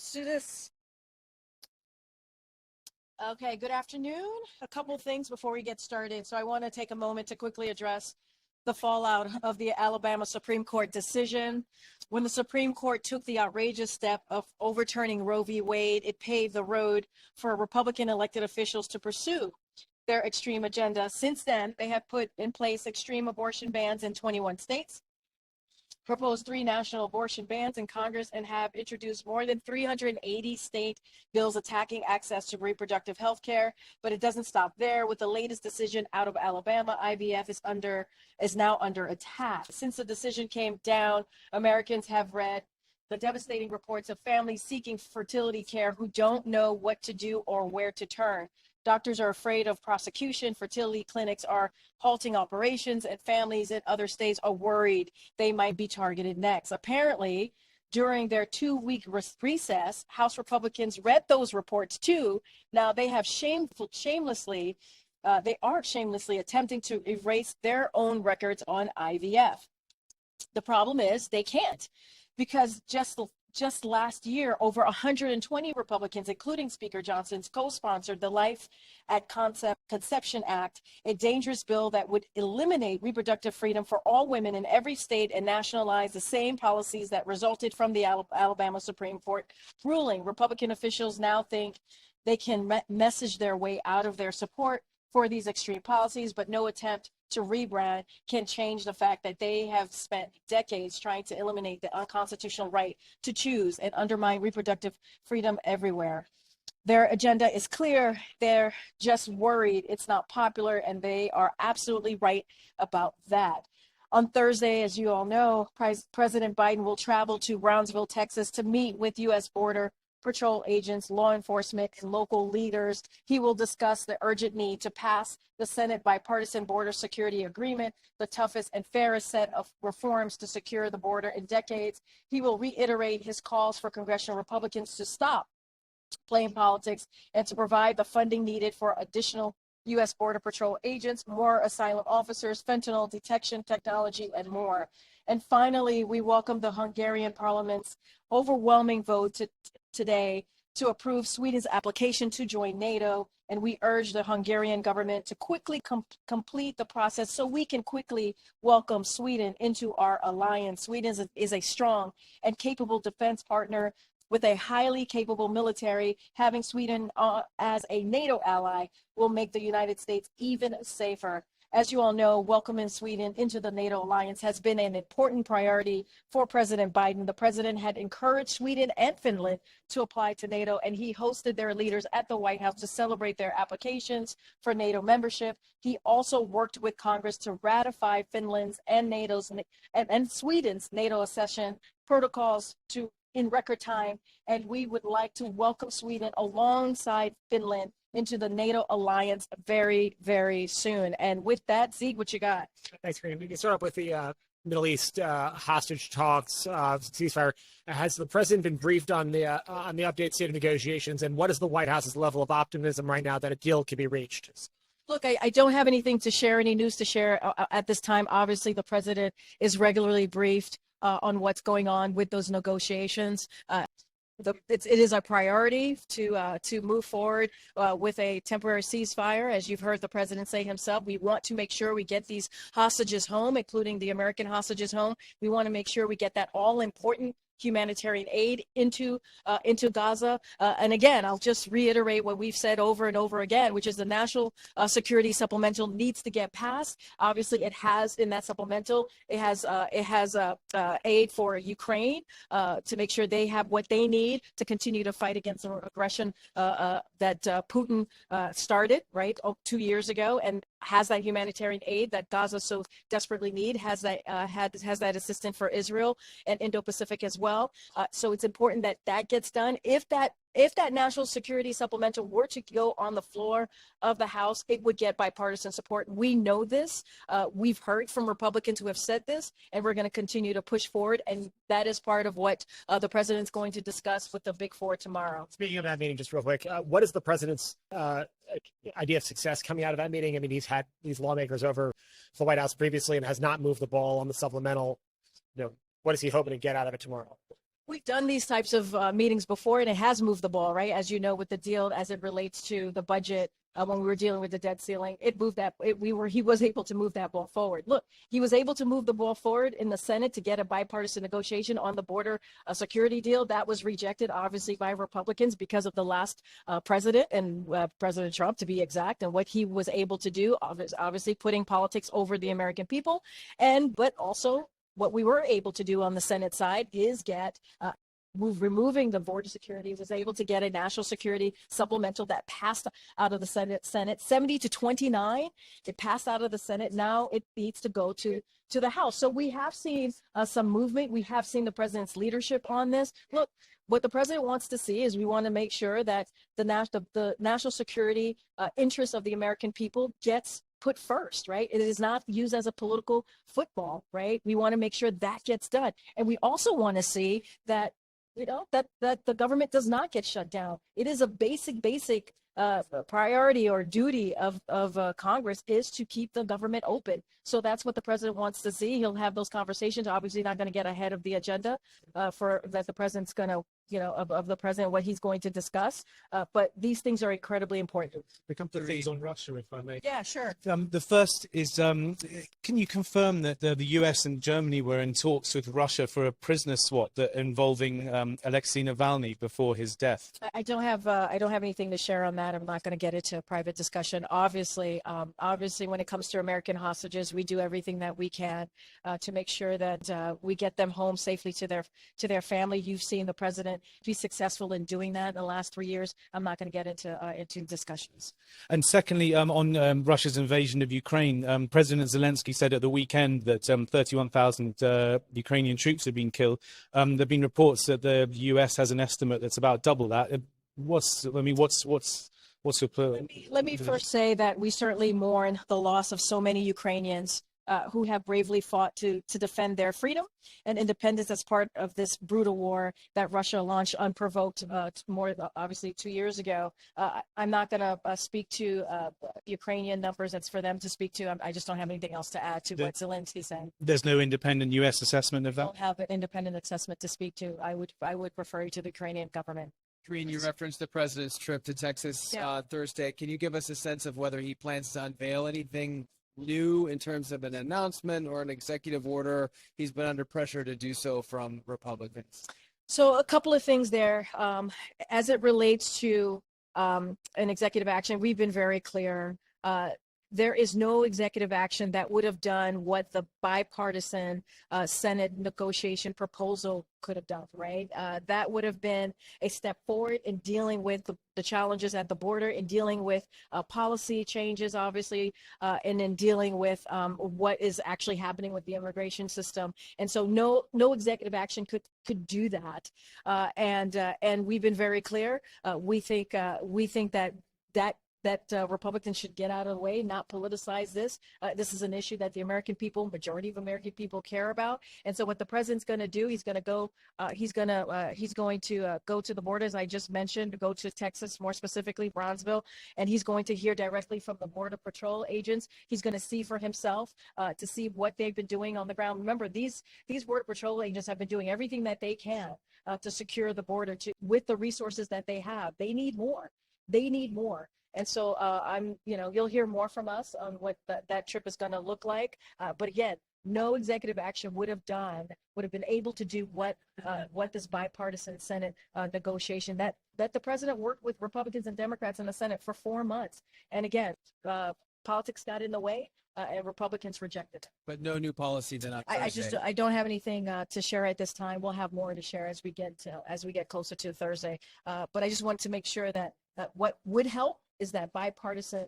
Let's do this. Okay, good afternoon. A couple things before we get started. So I want to take a moment to quickly address the fallout of the Alabama Supreme Court decision. When the Supreme Court took the outrageous step of overturning Roe v. Wade, it paved the road for Republican elected officials to pursue their extreme agenda. Since then, they have put in place extreme abortion bans in 21 states, proposed 3 national abortion bans in Congress, and have introduced more than 380 state bills attacking access to reproductive health care. But it doesn't stop there. With the latest decision out of Alabama, IVF is now under attack. Since the decision came down, Americans have read the devastating reports of families seeking fertility care who don't know what to do or where to turn. Doctors are afraid of prosecution, fertility clinics are halting operations, and families in other states are worried they might be targeted next. Apparently, during their 2-week recess, House Republicans read those reports too. Now they have shamelessly attempting to erase their own records on IVF. The problem is they can't, because just last year, over 120 Republicans, including Speaker Johnson's, co-sponsored the Life at Conception Act, a dangerous bill that would eliminate reproductive freedom for all women in every state and nationalize the same policies that resulted from the Alabama Supreme Court ruling. Republican officials now think they can message their way out of their support for these extreme policies, but no attempt to rebrand can change the fact that they have spent decades trying to eliminate the unconstitutional right to choose and undermine reproductive freedom everywhere. Their agenda is clear. They're just worried it's not popular, and they are absolutely right about that. On Thursday, as you all know, President Biden will travel to Brownsville, Texas to meet with U.S. Border Patrol agents, law enforcement, and local leaders. He will discuss the urgent need to pass the Senate bipartisan border security agreement, the toughest and fairest set of reforms to secure the border in decades. He will reiterate his calls for congressional Republicans to stop playing politics and to provide the funding needed for additional U.S. Border Patrol agents, more asylum officers, fentanyl detection technology, and more. And finally, we welcome the Hungarian Parliament's overwhelming vote today to approve Sweden's application to join NATO, and we urge the Hungarian government to quickly complete the process so we can quickly welcome Sweden into our alliance. Sweden is a strong and capable defense partner with a highly capable military. Having Sweden as a NATO ally will make the United States even safer. As you all know, welcoming Sweden into the NATO alliance has been an important priority for President Biden. The president had encouraged Sweden and Finland to apply to NATO, and he hosted their leaders at the White House to celebrate their applications for NATO membership. He also worked with Congress to ratify Finland's and Sweden's NATO accession protocols in record time, and we would like to welcome Sweden alongside Finland into the NATO alliance very, very soon. And with that, Zeke, what you got? Thanks, Karine. We can start up with the Middle East hostage talks, ceasefire. Has the president been briefed on the updated state of negotiations, and what is the White House's level of optimism right now that a deal can be reached? Look, I don't have anything to share, any news to share at this time. Obviously, the president is regularly briefed on what's going on with those negotiations. It is a priority to move forward with a temporary ceasefire. As you've heard the president say himself, we want to make sure we get these hostages home, including the American hostages home. We want to make sure we get that all important humanitarian aid into Gaza. And again, I'll just reiterate what we've said over and over again, which is the national security supplemental needs to get passed. Obviously, it has in that supplemental, it has aid for Ukraine to make sure they have what they need to continue to fight against the aggression that Putin started 2 years ago, and has that humanitarian aid that Gaza so desperately need, has that assistance for Israel and Indo-Pacific as well. So it's important that that gets done. If that national security supplemental were to go on the floor of the House, it would get bipartisan support. We know this. We've heard from Republicans who have said this, and we're going to continue to push forward. And that is part of what the president's going to discuss with the Big Four tomorrow. Speaking of that meeting, just real quick, what is the president's idea of success coming out of that meeting? I mean, he's had these lawmakers over the White House previously and has not moved the ball on the supplemental. What is he hoping to get out of it tomorrow? We've done these types of meetings before, and it has moved the ball, right? As you know, with the deal as it relates to the budget, when we were dealing with the debt ceiling, it moved that. He was able to move that ball forward. Look, he was able to move the ball forward in the Senate to get a bipartisan negotiation on the border security deal. That was rejected, obviously, by Republicans because of the last president and President Trump, to be exact, and what he was able to do, obviously putting politics over the American people, but also what we were able to do on the Senate side is get removing the border security, was able to get a national security supplemental that passed out of the Senate 70-29. It passed out of the Senate. Now it needs to go to the House. So we have seen some movement. We have seen the president's leadership on this. Look, what the president wants to see is we want to make sure that the national security interests of the American people gets put first, right? It is not used as a political football, right? We want to make sure that gets done. And we also want to see that, that the government does not get shut down. It is a basic priority or duty of Congress is to keep the government open. So that's what the president wants to see. He'll have those conversations. Obviously not going to get ahead of the agenda for that the president's going to, of the president, what he's going to discuss. But these things are incredibly important. We come to things on Russia, if I may. Yeah, sure. The first is, can you confirm that the US and Germany were in talks with Russia for a prisoner swap involving Alexei Navalny before his death? I don't have anything to share on that. I'm not going to get into a private discussion. Obviously, when it comes to American hostages, we do everything that we can to make sure that we get them home safely to their family. You've seen the president be successful in doing that in the last 3 years. I'm not going to get into discussions. And secondly, on Russia's invasion of Ukraine, President Zelensky said at the weekend that 31,000 Ukrainian troops have been killed. There have been reports that the US has an estimate that's about double that. What's your Let me first say that we certainly mourn the loss of so many Ukrainians who have bravely fought to defend their freedom and independence as part of this brutal war that Russia launched unprovoked more obviously 2 years ago. I'm not going to speak to Ukrainian numbers. That's for them to speak to. I just don't have anything else to add to what Zelensky said. There's no independent US assessment of that? I don't have an independent assessment to speak to. I would refer you to the Ukrainian government. Karine, you referenced the president's trip to Texas Thursday. Can you give us a sense of whether he plans to unveil anything new in terms of an announcement or an executive order? He's been under pressure to do so from Republicans. So a couple of things there. As it relates to an executive action, we've been very clear. There is no executive action that would have done what the bipartisan Senate negotiation proposal could have done, right? That would have been a step forward in dealing with the challenges at the border, in dealing with policy changes, obviously, and in dealing with what is actually happening with the immigration system. And so no executive action could do that. And we've been very clear. We think that Republicans should get out of the way, not politicize this. This is an issue that the American people, majority of American people, care about. And so, what the president's going to do, he's going to go to the border, as I just mentioned, go to Texas, more specifically Bronzeville, and he's going to hear directly from the Border Patrol agents. He's going to see for himself to see what they've been doing on the ground. Remember, these Border Patrol agents have been doing everything that they can to secure the border with the resources that they have. They need more. And so you'll hear more from us on what that trip is going to look like. But again, no executive action would have been able to do what this bipartisan Senate negotiation that the president worked with Republicans and Democrats in the Senate for 4 months. And again, politics got in the way. And Republicans rejected it. But no new policy then on Thursday. I don't have anything to share at this time. We'll have more to share as we get closer to Thursday. But I just want to make sure that what would help is that bipartisan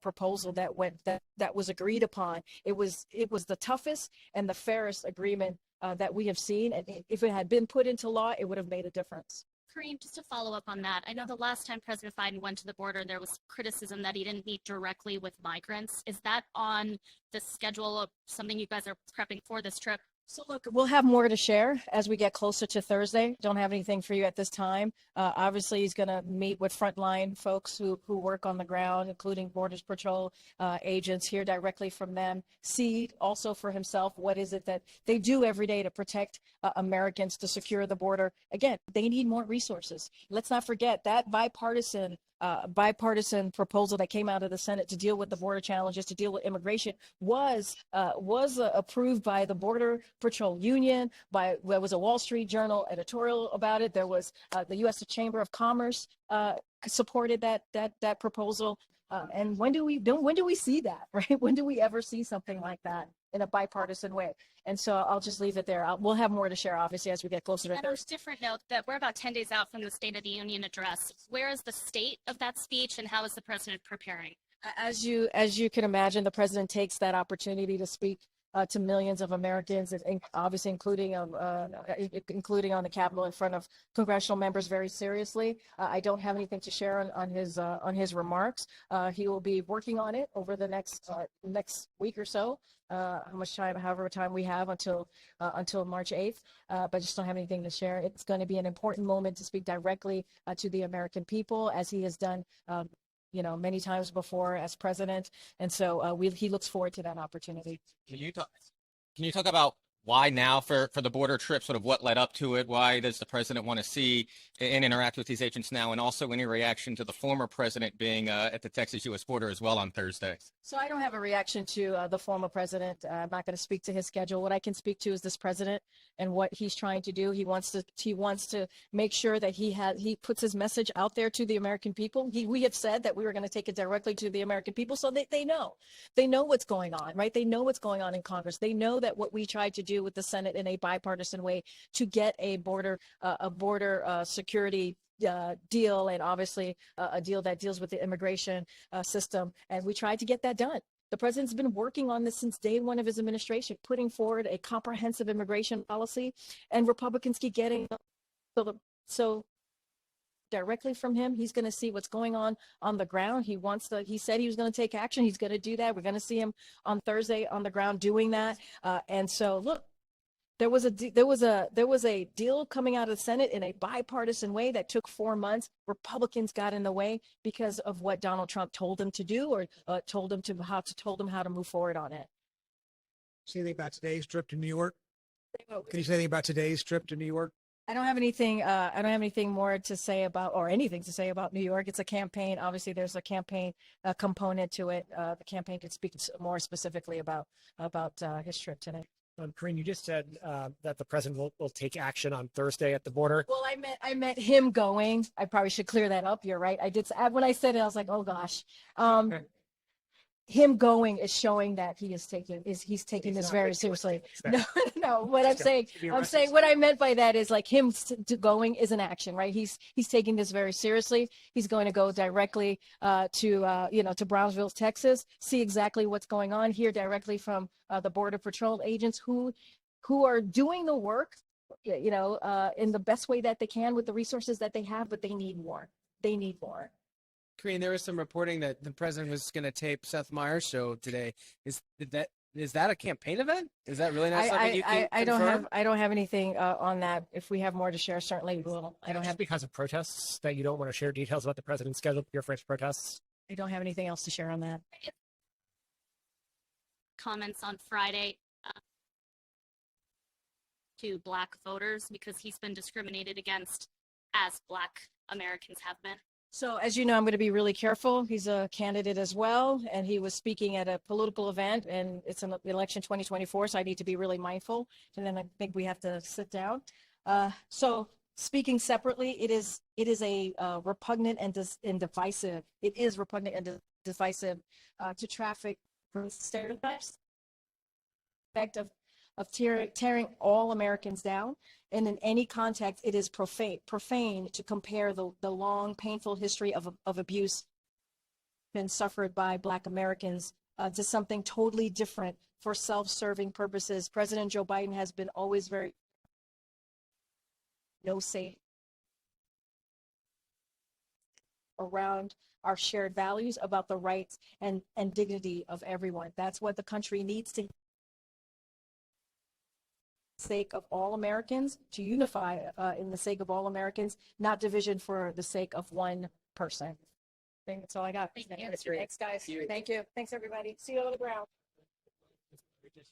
proposal that was agreed upon. It was the toughest and the fairest agreement that we have seen. And if it had been put into law, it would have made a difference. Karine, just to follow up on that, I know the last time President Biden went to the border, there was criticism that he didn't meet directly with migrants. Is that on the schedule of something you guys are prepping for this trip? So look, we'll have more to share as we get closer to Thursday. Don't have anything for you at this time. Obviously, he's going to meet with frontline folks who work on the ground, including Border Patrol agents, hear directly from them, see also for himself what is it that they do every day to protect Americans, to secure the border. Again, they need more resources. Let's not forget that bipartisan proposal that came out of the Senate to deal with the border challenges, to deal with immigration, was approved by the Border Patrol Union. There was a Wall Street Journal editorial about it. There was the U.S. Chamber of Commerce supported that proposal. And when do we see that, right? When do we ever see something like that in a bipartisan way? And so I'll just leave it there. We'll have more to share, obviously, as we get closer to And on a different note, that we're about 10 days out from the State of the Union address. Where is the state of that speech, and how is the president preparing? As you can imagine, the president takes that opportunity to speak to millions of Americans, and obviously including on the Capitol in front of congressional members very seriously. I don't have anything to share on his remarks. He will be working on it over the next week or so. However time we have until March 8th, but just don't have anything to share. It's going to be an important moment to speak directly to the American people, as he has done many times before as president. And so he looks forward to that opportunity. Can you talk about why now for the border trip, sort of what led up to it? Why does the president want to see and interact with these agents now? And also any reaction to the former president being at the Texas-U.S. border as well on Thursday? So I don't have a reaction to the former president. I'm not going to speak to his schedule. What I can speak to is this president and what he's trying to do. He wants to make sure that he puts his message out there to the American people. We have said that we were going to take it directly to the American people, so they know what's going on, right? They know what's going on in Congress. They know that what we tried to do with the Senate in a bipartisan way to get a border security deal, and obviously a deal that deals with the immigration system. And we tried to get that done. The president's been working on this since day one of his administration, putting forward a comprehensive immigration policy, and Republicans keep getting so directly from him. He's going to see what's going on the ground. He said he was going to take action. He's going to do that. We're going to see him on Thursday on the ground doing that. And so look, there was a deal coming out of the Senate in a bipartisan way that took 4 months. Republicans got in the way because of what Donald Trump told them to do, or told them how to move forward on it. Say anything about today's trip to New York? Can you say anything about today's trip to New York? I don't have anything more to say about, or anything to say about New York. It's a campaign. Obviously, there's a campaign component to it. The campaign could speak more specifically about his trip today. Karine, you just said that the president will take action on Thursday at the border. Well, I meant him going. I probably should clear that up. You're right. I did. When I said it, I was like, oh gosh. Him going is showing that he's taking this very seriously. No. What I'm saying what I meant by that is like him going is an action, right? He's taking this very seriously. He's going to go directly to Brownsville, Texas, see exactly what's going on, hear directly from the Border Patrol agents who are doing the work, in the best way that they can with the resources that they have, but they need more. Karine, there was some reporting that the president was going to tape Seth Meyers' show today. Is that a campaign event? Is that really not something you can confirm? I don't have anything on that. If we have more to share, certainly we'll. Because of protests that you don't want to share details about the president's schedule for your French protests? I don't have anything else to share on that. Comments on Friday to Black voters, because he's been discriminated against as Black Americans have been. So as you know, I'm going to be really careful. He's a candidate as well, and he was speaking at a political event, and it's an election 2024, so I need to be really mindful. And then I think we have to sit down. So speaking separately, it is a repugnant and divisive. It is repugnant and divisive to traffic for stereotypes, effect of tearing all Americans down. And in any context, it is profane to compare the long, painful history of abuse been suffered by Black Americans to something totally different for self-serving purposes. President Joe Biden has been always very safe around our shared values about the rights and dignity of everyone. That's what the country needs to sake of all Americans, to unify in the sake of all Americans, not division for the sake of one person. I think that's all I got. Thank you. Thanks, guys. Thank you. Thanks, everybody. See you on the ground. Thanks.